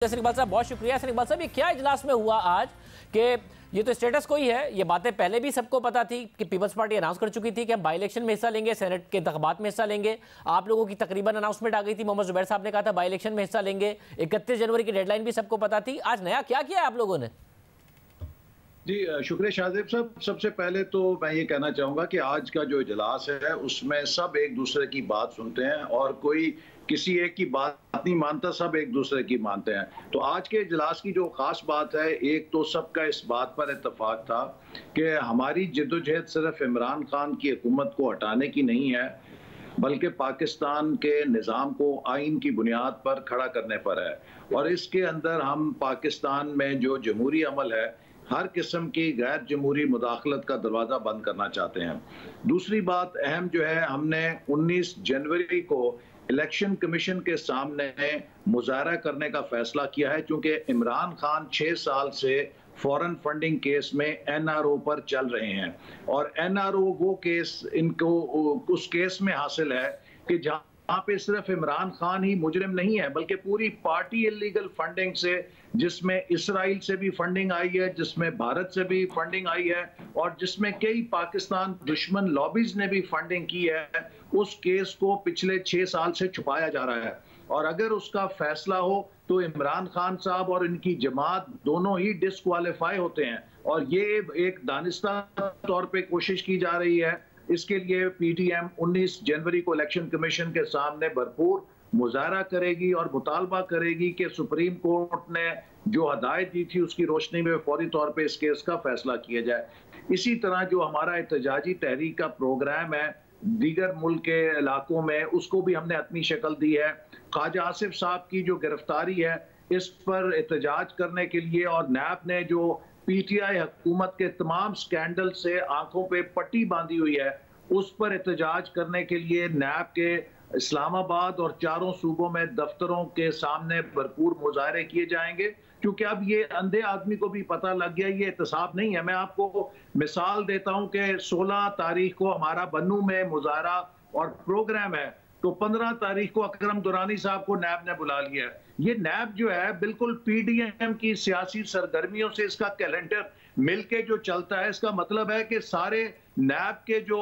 इकबाल साहब बहुत शुक्रिया। इकबाल साहब, ये क्या इजलास में हुआ आज कि ये तो स्टेटस कोई है, ये बातें पहले भी सबको पता थी कि पीपल्स पार्टी अनाउंस कर चुकी थी कि हम बाई इलेक्शन में हिस्सा लेंगे, सेनेट के इंतखाबात में हिस्सा लेंगे। आप लोगों की तकरीबन अनाउंसमेंट आ गई थी, मोहम्मद जुबैर साहब ने कहा था बाई इलेक्शन में हिस्सा लेंगे। 31 जनवरी की डेडलाइन भी सबको पता थी। आज नया क्या किया है आप लोगों ने? जी शुक्रिया शाहजेब साहब। सबसे पहले तो मैं ये कहना चाहूँगा कि आज का जो इजलास है उसमें सब एक दूसरे की बात सुनते हैं और कोई किसी एक की बात नहीं मानता, सब एक दूसरे की मानते हैं। तो आज के इजलास की जो खास बात है, एक तो सबका इस बात पर इत्तेफाक था कि हमारी जद्दोजहद सिर्फ इमरान खान की हुकूमत को हटाने की नहीं है, बल्कि पाकिस्तान के निज़ाम को आइन की बुनियाद पर खड़ा करने पर है। और इसके अंदर हम पाकिस्तान में जो जमहूरी अमल है, हर किस्म की गैर जमहूरी मुदाखलत का दरवाज़ा बंद करना चाहते हैं। दूसरी बात अहम जो है, हमने 19 जनवरी को इलेक्शन कमीशन के सामने मुजाहरा करने का फैसला किया है, क्योंकि इमरान खान 6 साल से फॉरेन फंडिंग केस में एनआरओ पर चल रहे हैं। और एनआरओ वो केस इनको उस केस में हासिल है कि जहाँ पे सिर्फ इमरान खान ही मुजरिम नहीं है, बल्कि पूरी पार्टी इलीगल फंडिंग से, जिसमें इसराइल से भी फंडिंग आई है, जिसमें भारत से भी फंडिंग आई है और जिसमें कई पाकिस्तान दुश्मन लॉबीज ने भी फंडिंग की है, उस केस को पिछले 6 साल से छुपाया जा रहा है। और अगर उसका फैसला हो तो इमरान खान साहब और इनकी जमात दोनों ही डिस्क्वालीफाई होते हैं। और ये एक दानिस्ता तौर पे कोशिश की जा रही है। इसके लिए पीटीएम 19 जनवरी को इलेक्शन कमीशन के सामने भरपूर मुजाहरा करेगी और मुतालबा करेगी कि सुप्रीम कोर्ट ने जो हदायत दी थी उसकी रोशनी में फौरी तौर पे इस केस का फैसला किया जाए। इसी तरह जो हमारा एहतजाजी तहरीक का प्रोग्राम है दीगर मुल्क के इलाकों में, उसको भी हमने अपनी शक्ल दी है। ख्वाजा आसिफ साहब की जो गिरफ्तारी है, इस पर एहतजाज करने के लिए, और नैब ने जो पीटीआई हुकूमत के तमाम स्कैंडल से आंखों पे पट्टी बांधी हुई है, उस पर एहतजाज करने के लिए नैब के इस्लामाबाद और चारों सूबों में दफ्तरों के सामने भरपूर मुजाहरे किए जाएंगे। क्योंकि अब ये अंधे आदमी को भी पता लग गया ये एहतसाब नहीं है। मैं आपको मिसाल देता हूं कि 16 तारीख को हमारा बन्नू में मुजाहरा और प्रोग्राम है, तो 15 तारीख को अकरम दुरानी साहब को नैब ने बुला लिया है। ये नैब जो है बिल्कुल पीडीएम की सियासी सरगर्मियों से इसका कैलेंडर मिलके जो चलता है। इसका मतलब है कि सारे नैब के जो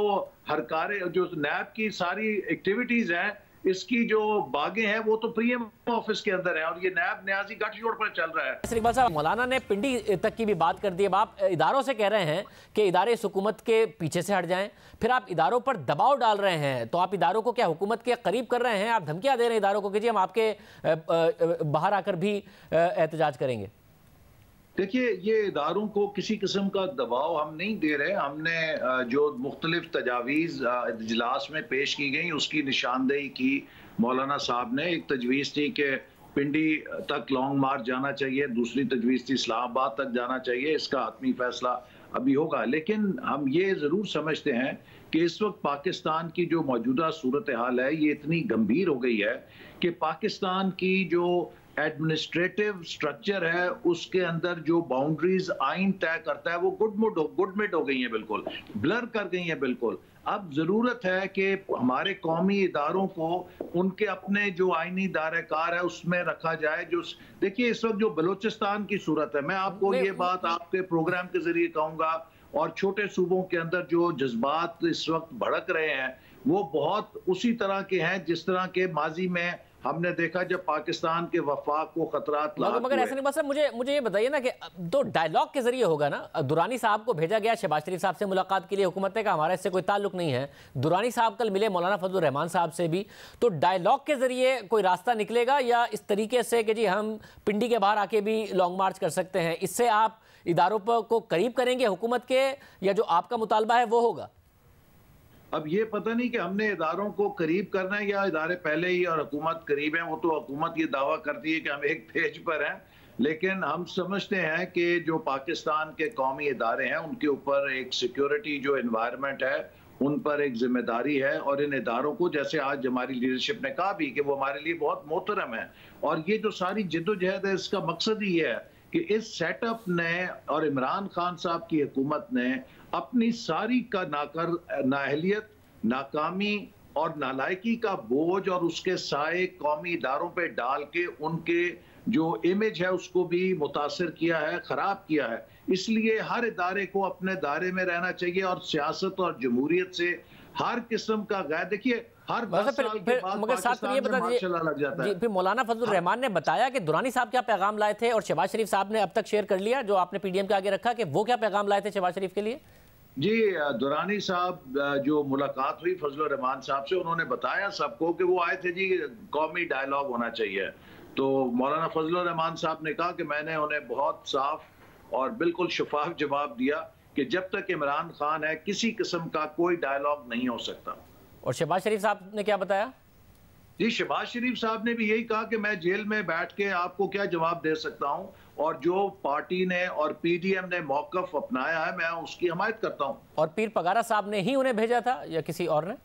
हरकारे, जो नैब की सारी एक्टिविटीज हैं, इसकी जो बागें हैं, वो तो पीएम ऑफिस के अंदर है और ये नैब न्याजी गठजोड़ पर चल रहा है। इकबाल साहब, मौलाना ने पिंडी तक की भी बात कर दी। अब आप इदारों से कह रहे हैं कि इदारे इस हुकूमत के पीछे से हट जाएं, फिर आप इदारों पर दबाव डाल रहे हैं, तो आप इदारों को क्या हुकूमत के करीब कर रहे हैं? आप धमकियां दे रहे हैं इदारों को कि जी हम आपके बाहर आकर भी एहतजाज करेंगे। देखिए, ये इदारों को किसी किस्म का दबाव हम नहीं दे रहे। हमने जो मुख्तलिफ तजावीज़ इजलास में पेश की गई उसकी निशानदेही की मौलाना साहब ने। एक तजवीज़ थी कि पिंडी तक लॉन्ग मार्च जाना चाहिए, दूसरी तजवीज़ थी इस्लामाबाद तक जाना चाहिए। इसका हतमी फैसला अभी होगा, लेकिन हम ये ज़रूर समझते हैं कि इस वक्त पाकिस्तान की जो मौजूदा सूरत हाल है ये इतनी गंभीर हो गई है कि पाकिस्तान की जो एडमिनिस्ट्रेटिव स्ट्रक्चर है उसके अंदर जो बाउंड्रीज आइन तय करता है वो गुडमिड हो गई हैं, बिल्कुल ब्लर कर गई हैं बिल्कुल। अब जरूरत है कि हमारे कौमी इदारों को उनके अपने जो आइनी दायरेकार है उसमें रखा जाए। जो देखिए, इस वक्त जो बलूचिस्तान की सूरत है, मैं आपको ये बात आपके प्रोग्राम के जरिए कहूंगा, और छोटे सूबों के अंदर जो जज्बात इस वक्त भड़क रहे हैं वो बहुत उसी तरह के हैं जिस तरह के माजी में हमने देखा जब पाकिस्तान के वफाक को खतरात मगर ऐसा नहीं। बस मुझे ये बताइए ना कि तो डायलॉग के जरिए होगा ना। दुरानी साहब को भेजा गया शहबाज शरीफ साहब से मुलाकात के लिए, हुकूमत ने कहा हमारा इससे कोई ताल्लुक नहीं है। दुरानी साहब कल मिले मौलाना फजलुर रहमान साहब से भी, तो डायलॉग के जरिए कोई रास्ता निकलेगा या इस तरीके से कि जी हम पिंडी के बाहर आके भी लॉन्ग मार्च कर सकते हैं? इससे आप इदारों को करीब करेंगे हुकूमत के, या जो आपका मुतालबा है वो होगा? अब ये पता नहीं कि हमने इदारों को करीब करना है या इदारे पहले ही और हुकूमत करीब है। वो तो हुकूमत ये दावा करती है कि हम एक पेज पर हैं, लेकिन हम समझते हैं कि जो पाकिस्तान के कौमी इदारे हैं उनके ऊपर एक सिक्योरिटी जो एनवायरनमेंट है उन पर एक जिम्मेदारी है। और इन इदारों को, जैसे आज हमारी लीडरशिप ने कहा भी कि वो हमारे लिए बहुत मोहतरम है, और ये जो सारी जिद्दोजहद है इसका मकसद ही है कि इस सेटअप ने और इमरान खान साहब की हुकूमत ने अपनी सारी का नाअहलियत, नाकामी और नालायकी का बोझ और उसके साए कौमी इदारों पे डाल के उनके जो इमेज है उसको भी मुतासिर किया है, खराब किया है। इसलिए हर इदारे को अपने दायरे में रहना चाहिए और सियासत और जमहूरियत से हर किस्म का गैर, देखिए हर 10 साल के बाद मगर साथ में ये बता दीजिए लग जाता है। फिर मौलाना फजलुर रहमान ने बताया कि दुरानी साहब क्या पैगाम लाए थे, और शहबाज शरीफ साहब ने अब तक शेयर कर लिया जो आपने पीडीएम के आगे रखा, कि वो क्या पैगाम लाए थे शहबाज शरीफ के लिए? जी, दुरानी साहब जो मुलाकात हुई फजलुर रहमान साहब से, उन्होंने बताया सबको कि वो आए थे जी, कौमी डायलॉग होना चाहिए। तो मौलाना फजलुर रहमान साहब ने कहा कि मैंने उन्हें बहुत साफ और बिल्कुल शफाफ जवाब दिया कि जब तक इमरान खान है किसी किस्म का कोई डायलॉग नहीं हो सकता। और शहबाज शरीफ साहब ने क्या बताया? जी, शहबाज शरीफ साहब ने भी यही कहा कि मैं जेल में बैठ के आपको क्या जवाब दे सकता हूं, और जो पार्टी ने और पीडीएम ने मौकफ अपनाया है मैं उसकी हमायत करता हूं। और पीर पगारा साहब ने ही उन्हें भेजा था या किसी और ने?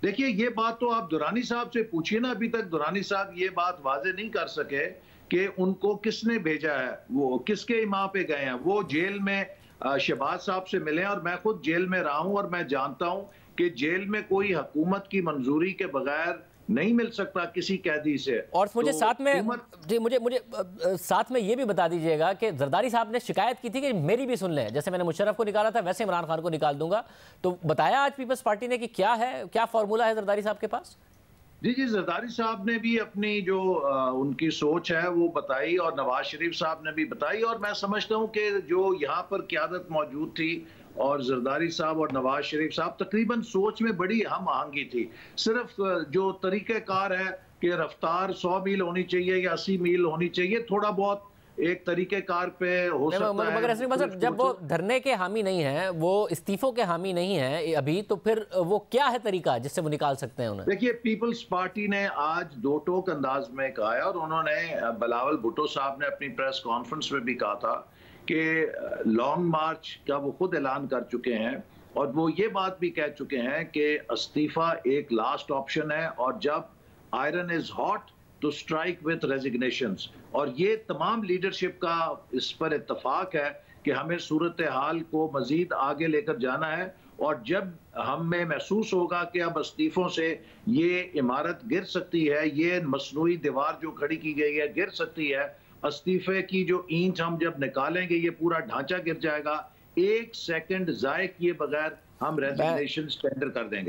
देखिए, ये बात तो आप दुरानी साहब से पूछिए ना। अभी तक दुरानी साहब ये बात वाजे नहीं कर सके कि उनको किसने भेजा है, वो किसके इमाम पे गए हैं। वो जेल में शहबाज साहब से मिले, और मैं खुद जेल में रहा हूं और मैं जानता हूं कि जेल में कोई हुकूमत की मंजूरी के बगैर नहीं मिल सकता किसी कैदी से। और मुझे तो साथ में जी मुझे साथ में ये भी बता दीजिएगा कि जरदारी साहब ने शिकायत की थी कि मेरी भी सुन लें, जैसे मैंने मुशर्रफ को निकाला था वैसे इमरान खान को निकाल दूंगा। तो बताया आज पीपल्स पार्टी ने कि क्या है, क्या फॉर्मूला है जरदारी साहब के पास? जी, जरदारी साहब ने भी अपनी जो उनकी सोच है वो बताई, और नवाज शरीफ साहब ने भी बताई। और मैं समझता हूं कि जो यहाँ पर क़यादत मौजूद थी और जरदारी साहब और नवाज शरीफ साहब, तकरीबन सोच में बड़ी हम आहंगी थी। सिर्फ जो तरीक़ेकार है कि रफ्तार 100 मील होनी चाहिए या 80 मील होनी चाहिए, थोड़ा बहुत एक तरीक़ेकार पे हो सकता है। मगर जब वो धरने के हामी नहीं है, वो इस्तीफों के हामी नहीं है अभी, तो फिर वो क्या है तरीका जिससे वो निकाल सकते हैं उन्हें? देखिए, पीपल्स पार्टी ने आज दो टोक अंदाज में कहा है, और उन्होंने बिलावल भुट्टो साहब ने अपनी प्रेस कॉन्फ्रेंस में भी कहा था कि लॉन्ग मार्च का वो खुद ऐलान कर चुके हैं, और वो ये बात भी कह चुके हैं कि इस्तीफा एक लास्ट ऑप्शन है, और जब आयरन इज हॉट तो स्ट्राइक विथ रेजिग्नेशंस। और ये तमाम लीडरशिप का इस पर इत्तफाक है कि हमें सूरत हाल को मजीद आगे लेकर जाना है, और जब हमें महसूस होगा कि अब इस्तीफों से ये इमारत गिर सकती है, ये मसनूई दीवार जो खड़ी की गई है गिर सकती है, इस्तीफे की जो ईंट हम जब निकालेंगे ये पूरा ढांचा गिर जाएगा, 1 सेकंड जाए किए बगैर हम रेजिग्नेशन टेंडर कर देंगे।